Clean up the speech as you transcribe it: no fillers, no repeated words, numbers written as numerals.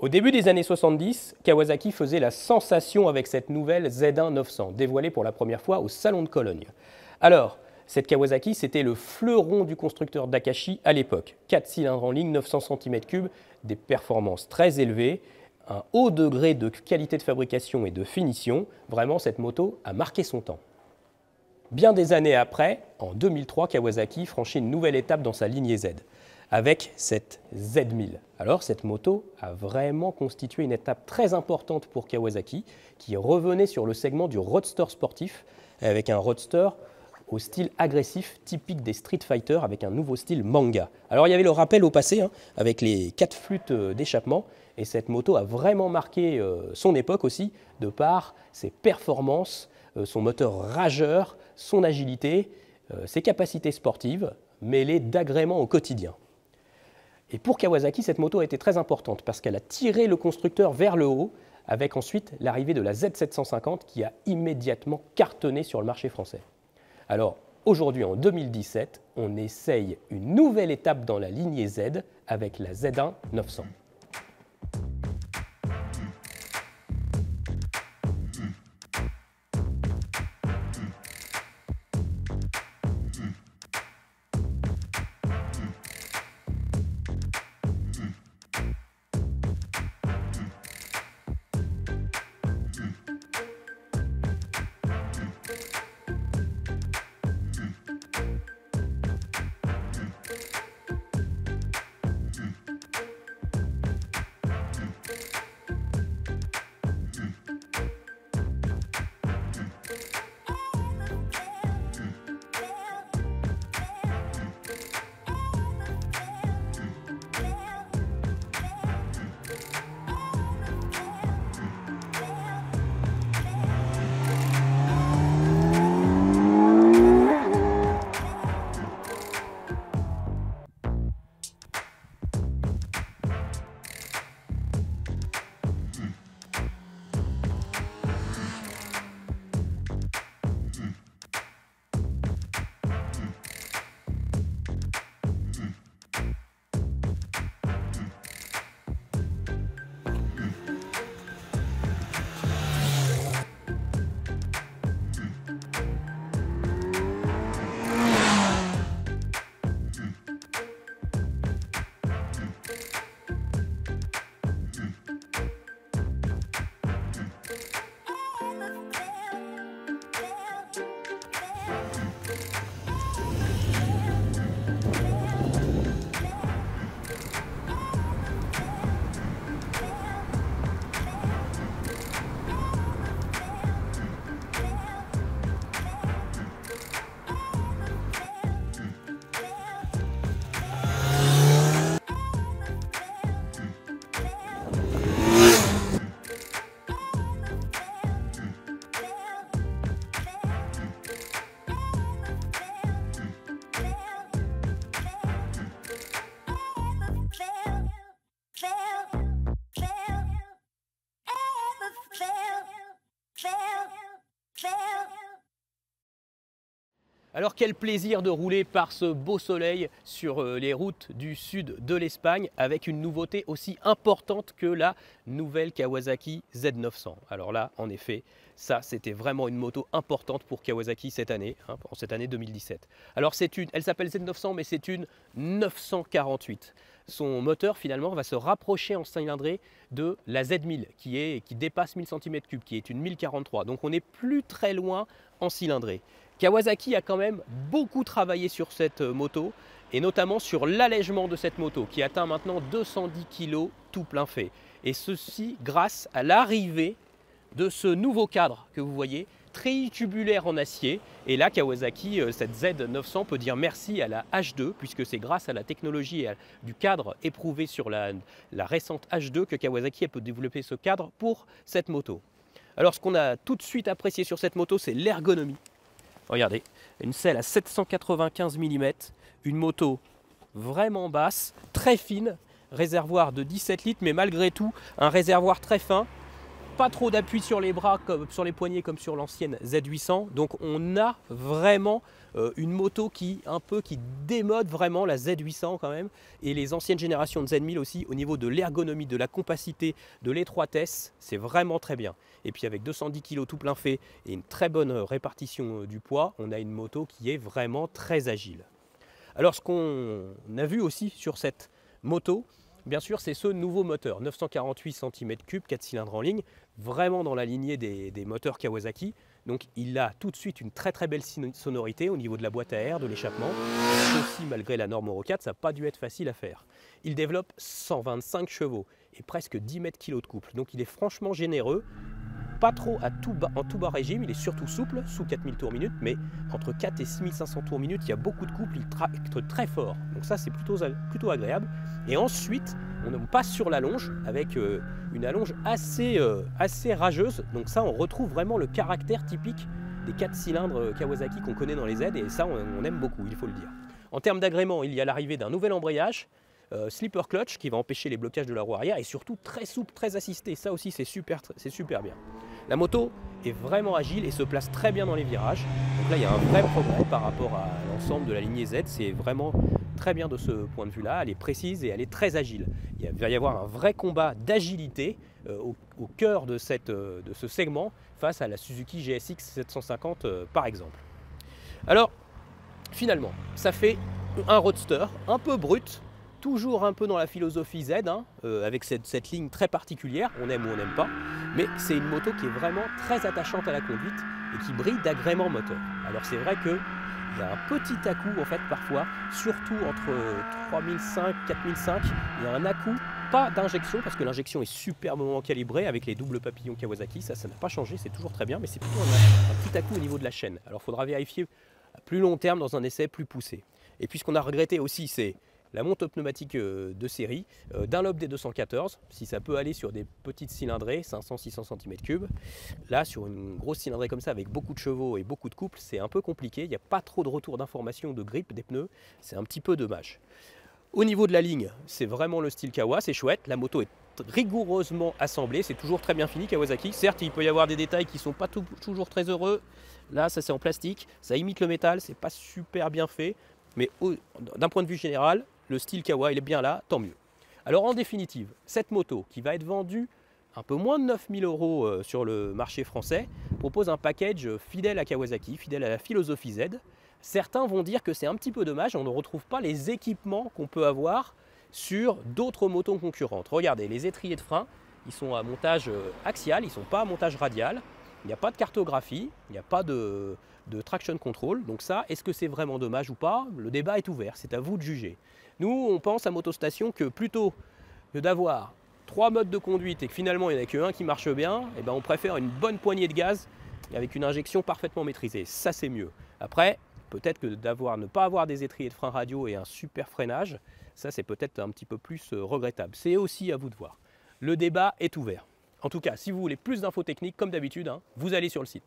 Au début des années 70, Kawasaki faisait la sensation avec cette nouvelle Z1 900, dévoilée pour la première fois au Salon de Cologne. Alors, cette Kawasaki, c'était le fleuron du constructeur Dakashi à l'époque. 4 cylindres en ligne, 900 cm3, des performances très élevées, un haut degré de qualité de fabrication et de finition. Vraiment, cette moto a marqué son temps. Bien des années après, en 2003, Kawasaki franchit une nouvelle étape dans sa lignée Z, avec cette Z1000. Alors, cette moto a vraiment constitué une étape très importante pour Kawasaki, qui revenait sur le segment du roadster sportif, avec un roadster au style agressif, typique des Street Fighter, avec un nouveau style manga. Alors, il y avait le rappel au passé, avec les 4 flûtes d'échappement, et cette moto a vraiment marqué son époque aussi, de par ses performances, son moteur rageur, son agilité, ses capacités sportives, mêlées d'agréments au quotidien. Et pour Kawasaki, cette moto a été très importante parce qu'elle a tiré le constructeur vers le haut, avec ensuite l'arrivée de la Z750 qui a immédiatement cartonné sur le marché français. Alors aujourd'hui, en 2017, on essaye une nouvelle étape dans la lignée Z avec la Z1 900. Alors quel plaisir de rouler par ce beau soleil sur les routes du sud de l'Espagne avec une nouveauté aussi importante que la nouvelle Kawasaki Z900. Alors là, en effet, ça c'était vraiment une moto importante pour Kawasaki cette année, en cette année 2017. Alors elle s'appelle Z900 mais c'est une 948. Son moteur finalement va se rapprocher en cylindrée de la Z1000 qui dépasse 1000 cm3, qui est une 1043. Donc on n'est plus très loin en cylindrée. Kawasaki a quand même beaucoup travaillé sur cette moto et notamment sur l'allègement de cette moto qui atteint maintenant 210 kg tout plein fait. Et ceci grâce à l'arrivée de ce nouveau cadre que vous voyez, treillis tubulaire en acier. Et là, Kawasaki, cette Z900 peut dire merci à la H2 puisque c'est grâce à la technologie et du cadre éprouvé sur la récente H2 que Kawasaki a pu développer ce cadre pour cette moto. Alors ce qu'on a tout de suite apprécié sur cette moto, c'est l'ergonomie. Regardez, une selle à 795 mm, une moto vraiment basse, très fine, réservoir de 17 litres, mais malgré tout, un réservoir très fin, pas trop d'appui sur les bras, comme sur les poignets comme sur l'ancienne Z800. Donc on a vraiment une moto qui démode vraiment la Z800 quand même. Et les anciennes générations de Z1000 aussi, au niveau de l'ergonomie, de la compacité, de l'étroitesse, c'est vraiment très bien. Et puis avec 210 kg tout plein fait et une très bonne répartition du poids, on a une moto qui est vraiment très agile. Alors ce qu'on a vu aussi sur cette moto, bien sûr, c'est ce nouveau moteur, 948 cm3, 4 cylindres en ligne, vraiment dans la lignée des moteurs Kawasaki. Donc il a tout de suite une très très belle sonorité au niveau de la boîte à air, de l'échappement. Ceci, malgré la norme Euro 4, ça n'a pas dû être facile à faire. Il développe 125 chevaux et presque 10 mètres kg de couple. Donc il est franchement généreux. Pas trop en tout bas régime, il est surtout souple, sous 4000 tours minute, mais entre 4 et 6500 tours minute, il y a beaucoup de couple, il tracte très fort. Donc ça, c'est plutôt agréable. Et ensuite, on passe sur l'allonge avec une allonge assez rageuse. Donc ça, on retrouve vraiment le caractère typique des 4 cylindres Kawasaki qu'on connaît dans les Z, et ça, on aime beaucoup, il faut le dire. En termes d'agrément, il y a l'arrivée d'un nouvel embrayage, slipper clutch qui va empêcher les blocages de la roue arrière et surtout très souple, très assisté. Ça aussi c'est super bien. La moto est vraiment agile et se place très bien dans les virages. Donc là il y a un vrai progrès par rapport à l'ensemble de la lignée Z. C'est vraiment très bien de ce point de vue là. Elle est précise et elle est très agile. Il va y avoir un vrai combat d'agilité au cœur de ce segment face à la Suzuki GSX 750 par exemple. Alors finalement ça fait un roadster un peu brut, toujours un peu dans la philosophie Z, avec cette ligne très particulière, on aime ou on n'aime pas, mais c'est une moto qui est vraiment très attachante à la conduite et qui brille d'agrément moteur. Alors c'est vrai qu'il y a un petit à-coup en fait parfois, surtout entre 3005 et 4005, il y a un à-coup, pas d'injection parce que l'injection est superbement calibrée avec les doubles papillons Kawasaki, ça n'a pas changé, c'est toujours très bien, mais c'est plutôt un petit à-coup au niveau de la chaîne. Alors il faudra vérifier à plus long terme dans un essai plus poussé. Et puis ce qu'on a regretté aussi, c'est la monte pneumatique de série, Dunlop D214, si ça peut aller sur des petites cylindrées, 500-600 cm3. Là, sur une grosse cylindrée comme ça, avec beaucoup de chevaux et beaucoup de couple, c'est un peu compliqué. Il n'y a pas trop de retour d'information de grippe des pneus. C'est un petit peu dommage. Au niveau de la ligne, c'est vraiment le style Kawa, c'est chouette. La moto est rigoureusement assemblée, c'est toujours très bien fini Kawasaki. Certes, il peut y avoir des détails qui ne sont pas toujours très heureux. Là, ça c'est en plastique, ça imite le métal, c'est pas super bien fait. Mais d'un point de vue général, le style Kawa, il est bien là, tant mieux. Alors en définitive, cette moto qui va être vendue un peu moins de 9000 € sur le marché français propose un package fidèle à Kawasaki, fidèle à la philosophie Z. Certains vont dire que c'est un petit peu dommage, on ne retrouve pas les équipements qu'on peut avoir sur d'autres motos concurrentes. Regardez, les étriers de frein, ils sont à montage axial, ils ne sont pas à montage radial. Il n'y a pas de cartographie, il n'y a pas de traction control. Donc ça, est-ce que c'est vraiment dommage ou pas? Le débat est ouvert, c'est à vous de juger. Nous, on pense à Motostation que plutôt que d'avoir 3 modes de conduite et que finalement il n'y en a qu'un qui marche bien, eh ben, on préfère une bonne poignée de gaz avec une injection parfaitement maîtrisée. Ça, c'est mieux. Après, peut-être que ne pas avoir des étriers de frein radio et un super freinage, ça c'est peut-être un petit peu plus regrettable. C'est aussi à vous de voir. Le débat est ouvert. En tout cas, si vous voulez plus d'infos techniques, comme d'habitude, vous allez sur le site.